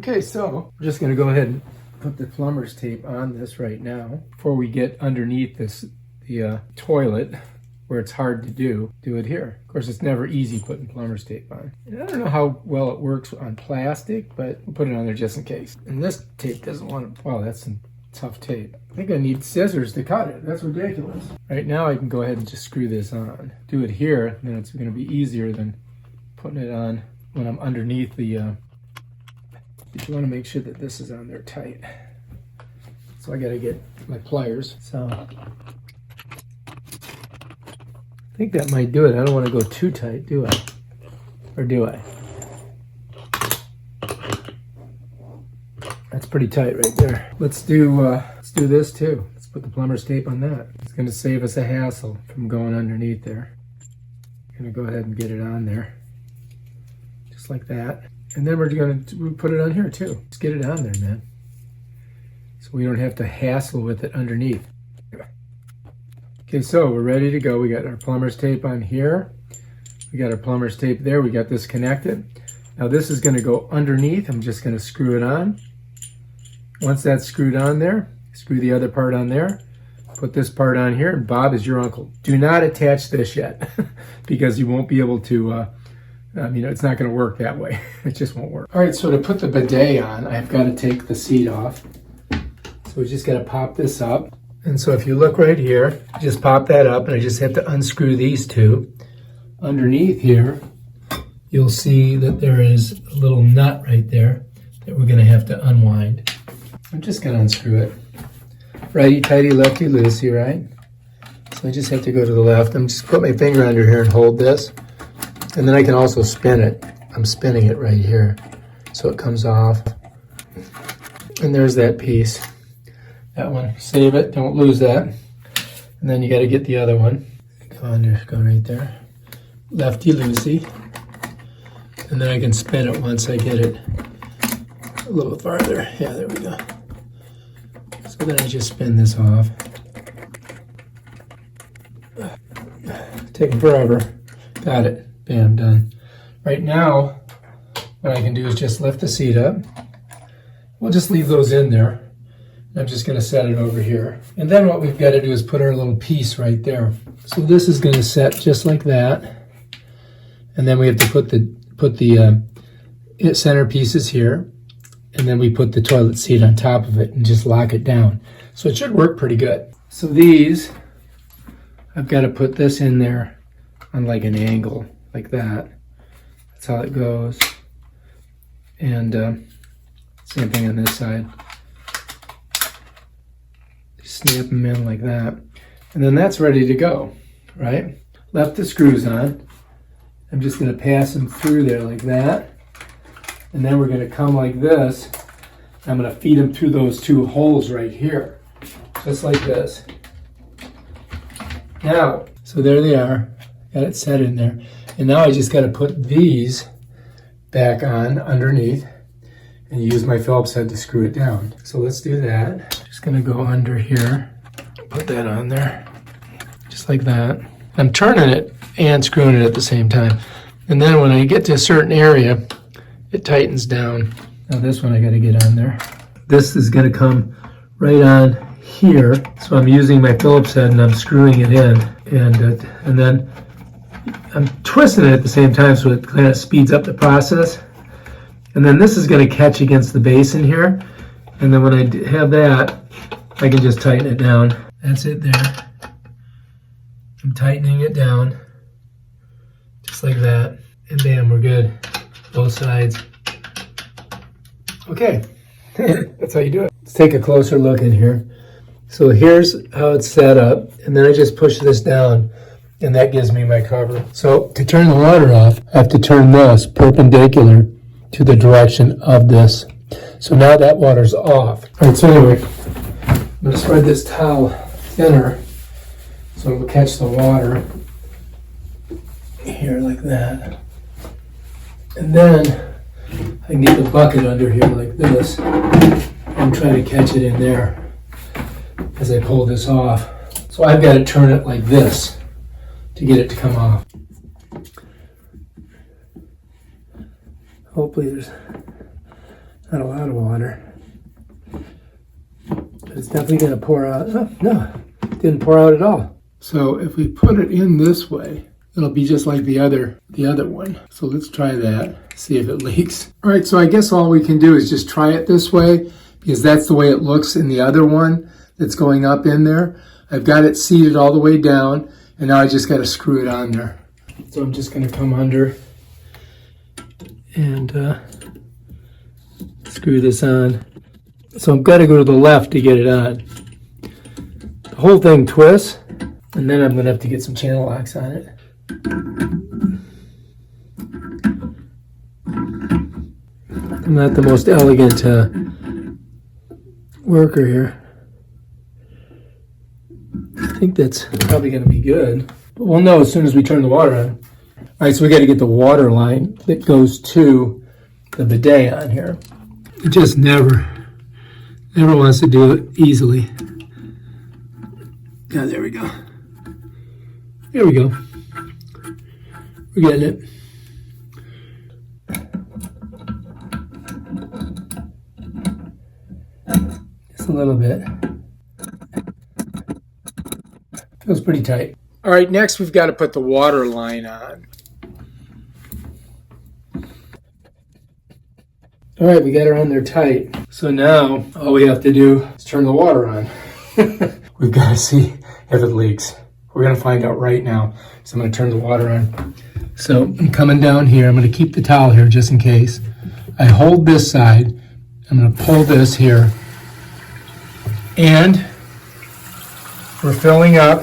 Okay, so we're just going to go ahead and put the plumber's tape on this right now. Before we get underneath the toilet, where it's hard to do it here. Of course, it's never easy putting plumber's tape on. And I don't know how well it works on plastic, but we'll put it on there just in case. And this tape doesn't want to, wow, that's some tough tape. I think I need scissors to cut it. That's ridiculous. Right now I can go ahead and just screw this on. Do it here, then it's going to be easier than putting it on when I'm underneath the but you want to make sure that this is on there tight. So I got to get my pliers. So I think that might do it. I don't want to go too tight, do I? Or do I? That's pretty tight right there. Let's do this too. Let's put the plumber's tape on that. It's going to save us a hassle from going underneath there. I'm going to go ahead and get it on there. Just like that. And then we're going to put it on here too. Just get it on there, man. So we don't have to hassle with it underneath. Okay, so we're ready to go. We got our plumber's tape on here. We got our plumber's tape there. We got this connected. Now this is going to go underneath. I'm just going to screw it on. Once that's screwed on there, screw the other part on there. Put this part on here, and Bob is your uncle. Do not attach this yet because you won't be able to it's not going to work that way. It just won't work. All right, so to put the bidet on, I've got to take the seat off. So we just got to pop this up. And so if you look right here, just pop that up, and I just have to unscrew these two. Underneath here, you'll see that there is a little nut right there that we're going to have to unwind. I'm just going to unscrew it. Righty-tighty, lefty-loosey, right? So I just have to go to the left. I'm just put my finger under here and hold this. And then I can also spin it. I'm spinning it right here. So it comes off. And there's that piece. That one. Save it. Don't lose that. And then you got to get the other one. Go under. Go right there. Lefty-loosey. And then I can spin it once I get it a little farther. Yeah, there we go. So then I just spin this off. Taking forever. Got it. Bam, done. Right now, what I can do is just lift the seat up. We'll just leave those in there. I'm just going to set it over here. And then what we've got to do is put our little piece right there. So this is going to set just like that. And then we have to put the center pieces here. And then we put the toilet seat on top of it and just lock it down. So it should work pretty good. So these, I've got to put this in there on like an angle, like that. That's how it goes. And same thing on this side. Just snap them in like that. And then that's ready to go, right? Left the screws on. I'm just going to pass them through there like that. And then we're going to come like this. I'm going to feed them through those two holes right here. Just like this. Now, so there they are. Got it set in there. And now I just got to put these back on underneath and use my Phillips head to screw it down. So let's do that. Just going to go under here. Put that on there. Just like that. I'm turning it and screwing it at the same time. And then when I get to a certain area, it tightens down. Now this one I got to get on there. This is going to come right on here. So I'm using my Phillips head and I'm screwing it in. And then I'm twisting it at the same time so it kind of speeds up the process. And then this is going to catch against the basin here. And then when I have that, I can just tighten it down. That's it there. I'm tightening it down. Just like that. And bam, we're good. Both sides. Okay. That's how you do it. Let's take a closer look in here. So here's how it's set up. And then I just push this down. And that gives me my cover. So to turn the water off, I have to turn this perpendicular to the direction of this. So now that water's off. All right, so anyway, I'm going to spread this towel thinner so it'll catch the water here like that. And then I can get the bucket under here like this and try to catch it in there as I pull this off. So I've got to turn it like this to get it to come off. Hopefully there's Not a lot of water. But it's definitely going to pour out. Oh, no, it didn't pour out at all. So if we put it in this way, it'll be just like the other one. So let's try that, see if it leaks. All right, so I guess all we can do is just try it this way, because that's the way it looks in the other one that's going up in there. I've got it seated all the way down, and now I just got to screw it on there. So I'm just going to come under and screw this on. So I've got to go to the left to get it on. The whole thing twists, and then I'm going to have to get some channel locks on it. I'm not the most elegant worker here. I think that's probably going to be good. But we'll know as soon as we turn the water on. All right, so we got to get the water line that goes to the bidet on here. It just never wants to do it easily. Yeah, there we go. There we go. We're getting it. Just a little bit. Feels pretty tight. All right, next we've got to put the water line on. All right, we got her on there tight. So now all we have to do is turn the water on. We've got to see if it leaks. We're going to find out right now. So I'm going to turn the water on. So I'm coming down here. I'm going to keep the towel here just in case. I hold this side. I'm going to pull this here. And we're filling up.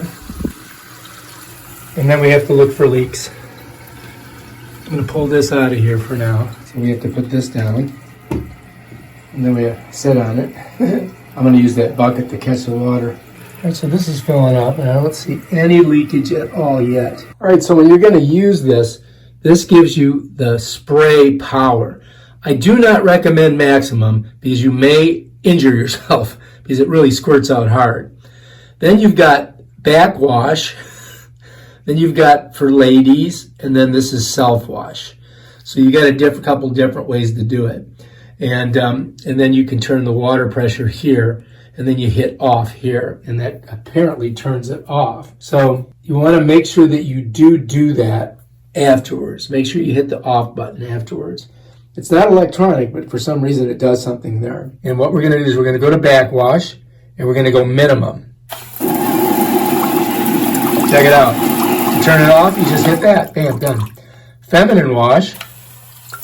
And then we have to look for leaks. I'm going to pull this out of here for now. So we have to put this down. And then we have to sit on it. I'm going to use that bucket to catch the water. All right, so this is filling up, and I don't see any leakage at all yet. All right, so when you're going to use this, this gives you the spray power. I do not recommend maximum because you may injure yourself because it really squirts out hard. Then you've got backwash. Then you've got for ladies, and then this is self-wash. So you got a couple different ways to do it. And then you can turn the water pressure here, and then you hit off here, and that apparently turns it off. So you want to make sure that you do that afterwards. Make sure you hit the off button afterwards. It's not electronic, but for some reason it does something there. And what we're going to do is we're going to go to backwash, and we're going to go minimum. Check it out. To turn it off, you just hit that. Bam, done. Feminine wash.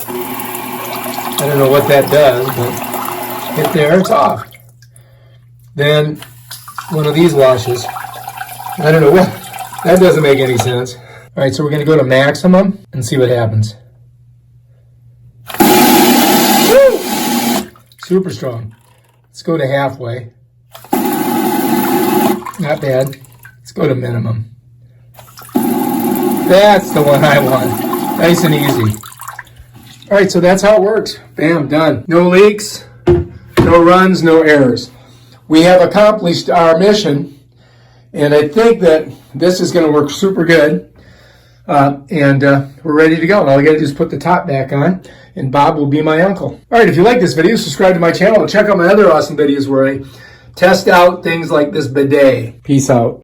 I don't know what that does, but hit there, it's off. Then one of these washes. I don't know what. That doesn't make any sense. All right, so we're going to go to maximum and see what happens. Woo! Super strong. Let's go to halfway. Not bad. Let's go to minimum. That's the one I want. Nice and easy. All right, so that's how it works. Bam, done. No leaks, no runs, no errors. We have accomplished our mission, and I think that this is going to work super good. We're ready to go. All I got to do is put the top back on, and Bob will be my uncle. All right, if you like this video, subscribe to my channel and check out my other awesome videos where I test out things like this bidet. Peace out.